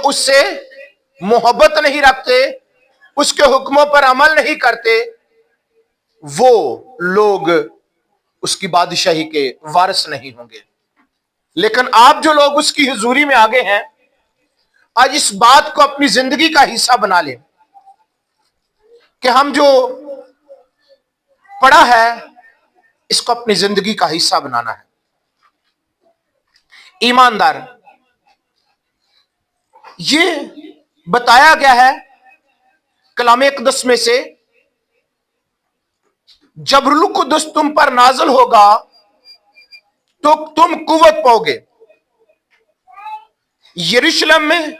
उससे मोहब्बत नहीं रखते, उसके हुक्मों पर अमल नहीं करते, वो लोग उसकी बादशाही के वारिस नहीं होंगे। लेकिन आप जो लोग उसकी हुजूरी में आगे हैं, आज इस बात को अपनी जिंदगी का हिस्सा बना लें कि हम जो पढ़ा है इसको अपनी जिंदगी का हिस्सा बनाना है। ईमानदार, ये बताया गया है कलाम अक़दस में से, जब रूह कुद्दुस तुम पर नाज़िल होगा तो तुम कुव्वत पाओगे। यरूशलेम में,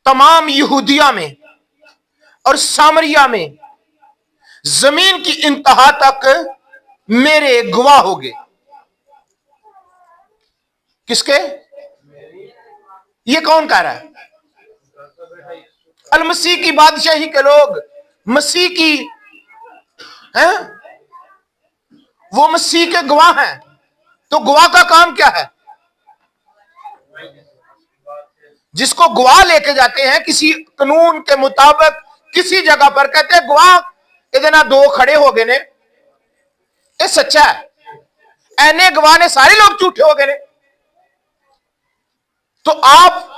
तमाम यहूदिया में और सामरिया में, जमीन की इंतहा तक मेरे गवाह होगे। किसके? ये कौन कह रहा है? अल मसीह की बादशाही के लोग, मसीह की हैं, वो मसीह के गवाह हैं। तो गवाह का काम क्या है? जिसको गवाह लेके जाते हैं किसी कानून के मुताबिक किसी जगह पर, कहते हैं गवाह इधर ना दो खड़े हो गए ने, ये सच्चा है, ऐने गवाह ने सारे लोग झूठे हो गए ने। तो आप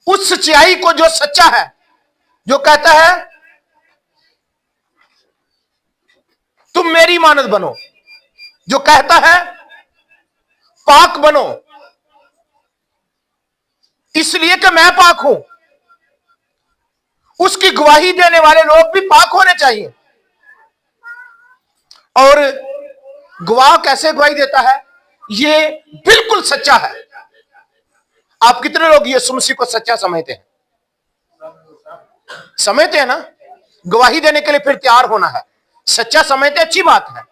उस सच्चाई को, जो सच्चा है, जो कहता है तुम मेरी मानद बनो, जो कहता है पाक बनो इसलिए कि मैं पाक हूं, उसकी गवाही देने वाले लोग भी पाक होने चाहिए। और गवाह कैसे गवाही देता है? ये बिल्कुल सच्चा है। आप कितने लोग यीशु मसीह को सच्चा समझते हैं? समझते हैं ना? गवाही देने के लिए फिर तैयार होना है। सच्चा समझते, अच्छी बात है,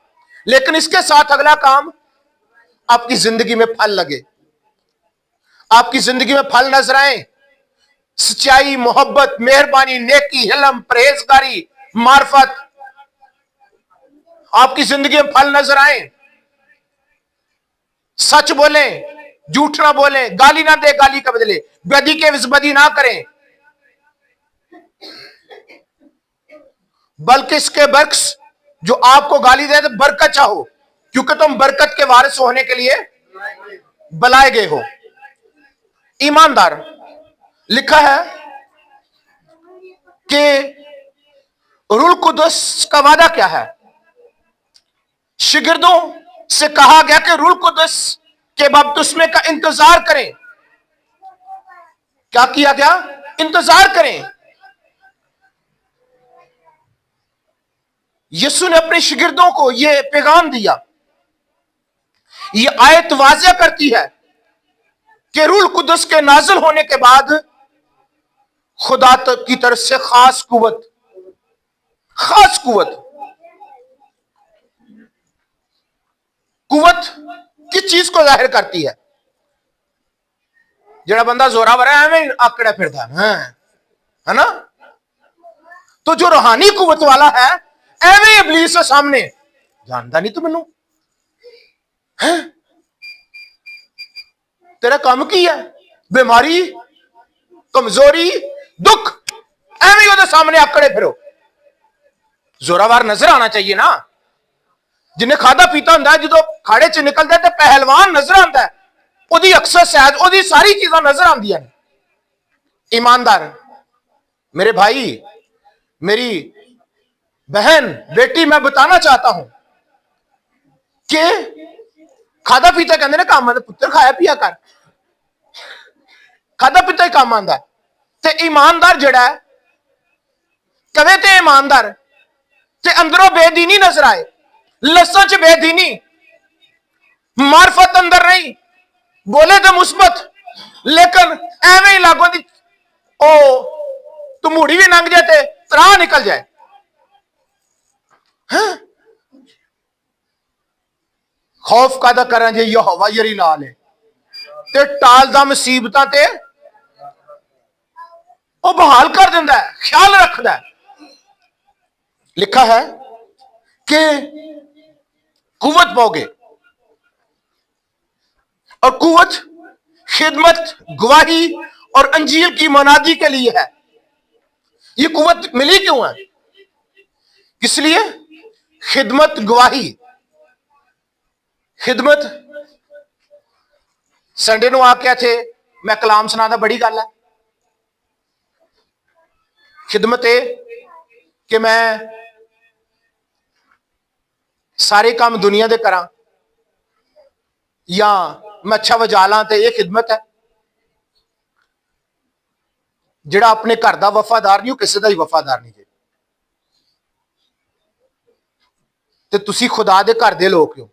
लेकिन इसके साथ अगला काम, आपकी जिंदगी में फल लगे, आपकी जिंदगी में फल नजर आए, सच्चाई, मोहब्बत, मेहरबानी, नेकी, हिलम, परहेजगारी, मार्फत, आपकी जिंदगी में फल नजर आए। सच बोले, झूठ ना बोले, गाली ना दे गाली का बदले, बदी के विस्बदी ना करें, बल्कि इसके बरक्स जो आपको गाली दे तो बरकत चाहो, क्योंकि तुम बरकत के वारिस होने के लिए बुलाए गए हो। ईमानदार, लिखा है कि रूह कुद्दुस का वादा क्या है? शिगिर्दों से कहा गया कि रूह कुद्दुस के बपतिस्मे का इंतजार करें। क्या किया गया? इंतजार करें। यीशु ने अपने शिगिर्दों को यह पैगाम दिया। यह आयत वाज़ेह करती है कि रूह कुद्दुस के नाज़िल होने के बाद खुदा की तरफ से खास कुव्वत किस चीज को जाहिर करती है? जड़ा बंदा जोरावर है एवं आकड़ा फिरता है ना? तो जो रूहानी कुव्वत वाला है एवं इब्लीस के सामने जानता नहीं तू मैनू है, तेरा काम की है? बीमारी, कमजोरी, दुख, एवं ਉਹਦੇ सामने आकड़े फिरो। जोरावर नजर आना चाहिए ना। जिन्हें खादा पीता होंगे, जो खाड़े च निकलता है तो पहलवान नजर आता है, ਉਹਦੀ एक्सरसाइज, ਉਹਦੀ सारी चीजें नजर आंदियां ने। ईमानदार मेरे भाई, मेरी बहन, बेटी, मैं बताना चाहता हूं कि खादा पीता कहते ने काम आंदा, पुत्र खाया पिया कर, खादा पीता ही काम आंदा। ते ईमानदार जड़ा है कवे ते ईमानदार ते अंदरों बेदीनी नजर आए, लसन च बेदीनी, मार्फत अंदर नहीं, बोले तो मुस्बत, लेकिन एवं ही लागो दी ओ तमूड़ी भी लंघ जाए ते त्राह निकल जाए। हाँ? खौफ कादा करें जे यहोवा यरी नाल है ते टालदा मुसीबतां ते ओ बहाल कर दिंदा है, ख्याल रखदा है। लिखा है कि कुव्वत पाओगे, और कुव्वत खिदमत, गवाही और अंजील की मुनादी के लिए है। ये कुव्वत मिली क्यों है? इसलिए खिदमत, गवाही, खिदमत। संडे ਨੂੰ आख्या थे मैं कलाम सुना, बड़ी गल है। खिदमत है कि मैं सारे काम दुनिया दे करा या मैं अच्छा वजा ला, तो यह खिदमत है। जिहड़ा अपने घर का वफादार नहीं, किसी का ही वफादार नहीं। ते तुसी खुदा दे घर दे लोग हो,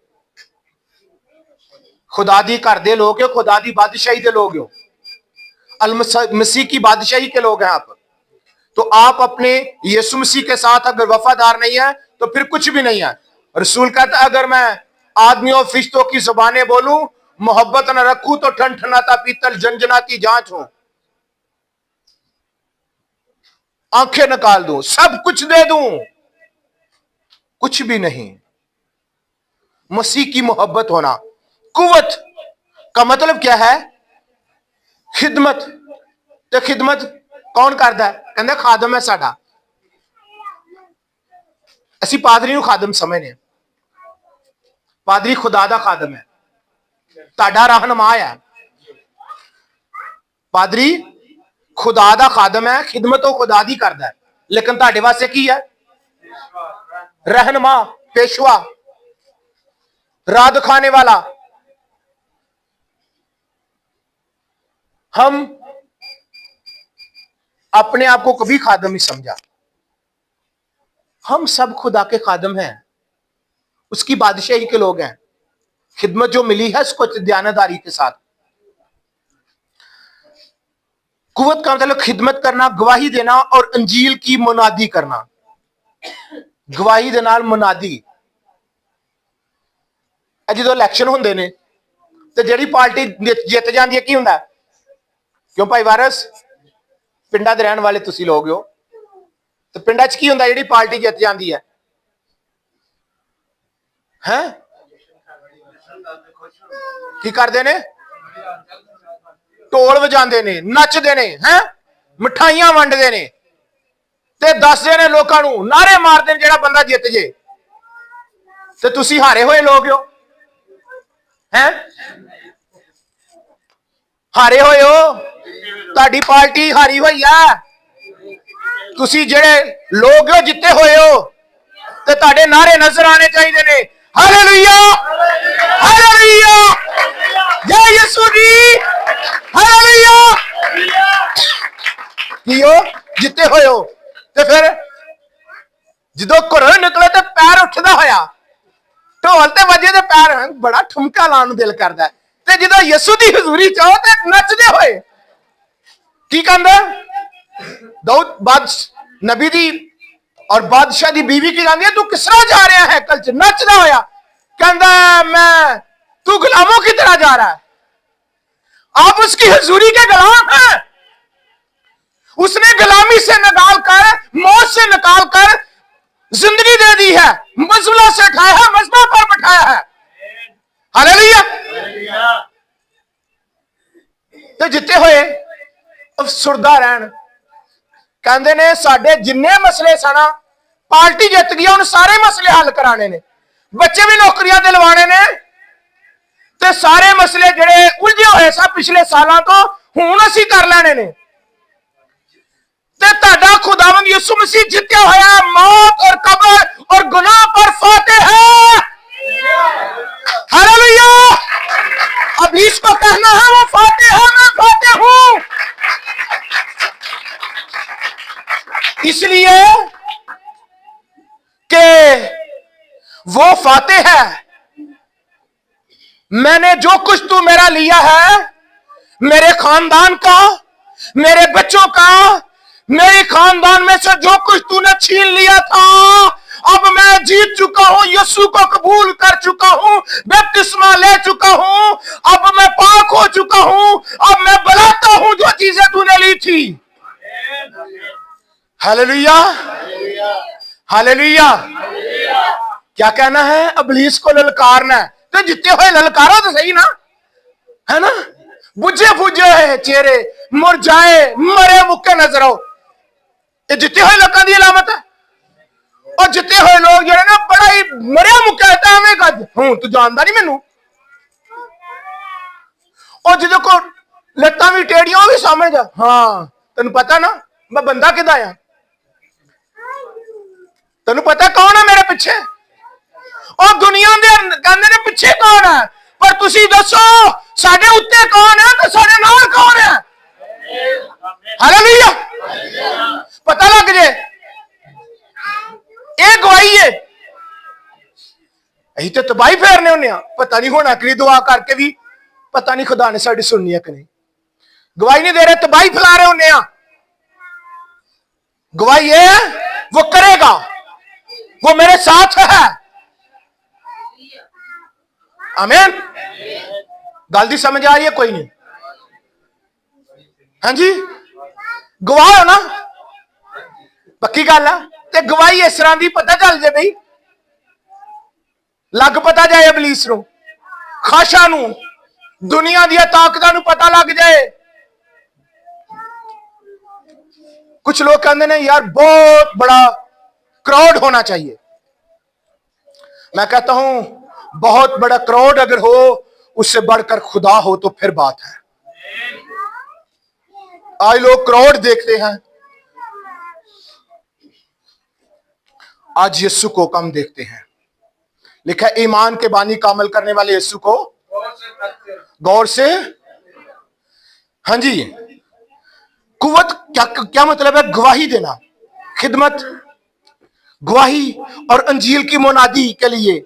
खुदा दी घर दे लोग हो, खुदा दी बादशाही दे लोग हो, अल मसीह की बादशाही के लोग हैं आप। तो आप अपने यीशु मसीह के साथ अगर वफादार नहीं है तो फिर कुछ भी नहीं है। रसूल कहता है अगर मैं आदमियों फरिश्तों की जुबानें बोलूं, मोहब्बत न रखूं, तो ठनठनाता पीतल जनजनाती जांच हो, आंखें निकाल दूं, सब कुछ दे दूं, कुछ भी नहीं। मसीह की मोहब्बत होना। कुव्वत का मतलब क्या है? खिदमत। तो खिदमत कौन करता है? कहते खादम है साडा। असी पादरी नूं खादम समझने। पादरी खुदा दा खादम है, ताड़ा रहनुमा है। पादरी खुदा दा खादम है, खिदमत वो खुदा दी करता है, लेकिन ताड़े वास्ते की है? रहनुमा, पेशवा, राह दिखाने वाला। हम अपने आप को कभी खादम नहीं समझा। हम सब खुदा के खादम हैं, उसकी बादशाही के लोग हैं। खिदमत जो मिली है उसको दयानतदारी के साथ। कुव्वत का मतलब खिदमत करना, गवाही देना और अंजील की मुनादी करना। गवाही दे नाल मुनादी। जो इलेक्शन होंदे ने ते जिहड़ी पार्टी जित जाती है, की हुंदा? क्यों भाई वारस, पिंडां दे रहण वाले तुसी लोग हो, तो पिंडां च की हुंदा जिहड़ी पार्टी जित जाती है? हैं की करदे ने? ढोल वजांदे ने, नचदे ने, हैं मिठाइयां वंडदे ने ते दसदे ने लोकां नूं, नारे मारदे ने जिहड़ा बंदा जित जे। ते तुसी हारे होए लोग हो, हैं हारे होए हो, तुहाडी पार्टी हारी हुई है। तुसी जिहड़े लोग हो जिते होए हो, ते तुहाडे नारे नजर आने चाहिए ने। हालेलुया, हालेलुया, जय यीशु जी, हालेलुया। की हो जिते होए हो, ते फिर जदों घरों निकले तो पैर उठदा होया, ढोल ते वजे ते पैर बड़ा ठुमका लाने दिल करदा है। ते जदों यीशु दी हजूरी च आओ ते नचदे होए की कहंदा? दाऊद नबी दी और बादशाह दी बीवी की कहंदी है, तू किस तरह जा रहा है कल च? नचदा होया कहंदा मैं, तू गुलामों की तरह जा रहा है। आप उसकी हजूरी के गुलाम हैं। उसने गुलामी से निकाल कर, मौत से निकाल कर जिंदगी दे दी है, मजबूला से उठाया है, मजबा पर बैठाया है। हालेलुया। तो जिते होए अफसुरदा रहन। कहते ने साडे जिन्ने मसले सन, पार्टी जित गई, उन सारे मसले हल कराने ने, बच्चे भी नौकरियां दिलवाने ने, ते सारे मसले जिहड़े उलझे होए सा पिछले सालों तो हुण असीं कर लेने ने। ते तुहाडा खुदावंद यीशु मसीह जित्या होया मौत और कब्र और गुनाह पर फातेह है। हालेलुया। अब इसको कहना है वो फातेह है, मैं फातेह हूं। इसलिए कि वो फातेह है। मैंने जो कुछ तू मेरा लिया है, मेरे खानदान का, मेरे बच्चों का, मेरे खानदान में से जो कुछ तूने छीन लिया था, अब मैं जीत चुका हूं, यीशु को कबूल कर चुका हूं, बपतिस्मा ले चुका हूं, अब मैं पाक हो चुका हूं, अब मैं बुलाता हूं जो चीजें तूने ली थी। Hallelujah, hallelujah. क्या कहना है? इब्लीस को ललकारना है। तो जितने हुए ललकारो तो सही ना, है ना? बुझे बुझे चेहरे मुरझाए मरे मुक्के नजर आओ। ये जिते हुए लोगों की अलामत है। और जिते हुए लोग जो ना बड़ा ही मरिया मुक्का है हूं तू जानता नहीं मैनू। और जो को लत्तां भी टेढ़ियां भी समझ जा। हाँ तेन पता ना मैं बंदा किदा आ, तेन पता कौन है मेरे पिछे। और दुनिया दे कहंदे ने पिछे कौन है, पर तुसी दसो साडे उत्ते कौन है ते साडे नाल कौन है। हालेलुया। पता लग जाए ये गवाही है। अं तो तबाही फेरने होने, पता नहीं होना कि दुआ करके भी पता नहीं खुदा ने साड़ी सुननी है कि नहीं। गवाही नहीं दे रहे, तबाही फैला रहे होने। गवाही है वो करेगा, वो मेरे साथ है। आमीन। गल दी समझ आ रही है कोई नहीं? हाँ जी, गवाह हो ना, पक्की गल है। ते गवाही इस तरह की पता चल जाए बई, लग पता जाए अबलीस नूं, खाशा नूं, दुनिया दी ताकतां नूं पता लग जाए। कुछ लोग कहते हैं यार बहुत बड़ा क्राउड होना चाहिए। मैं कहता हूं बहुत बड़ा क्राउड अगर हो, उससे बढ़कर खुदा हो तो फिर बात है। आज लोग क्राउड देखते हैं, आज यीशु को कम देखते हैं। लिखा ईमान के बानी का अमल करने वाले यीशु को गौर से। हाँ जी, कुव्वत क्या मतलब है? गवाही देना, खिदमत, गवाही और अंजील की मुनादी के लिए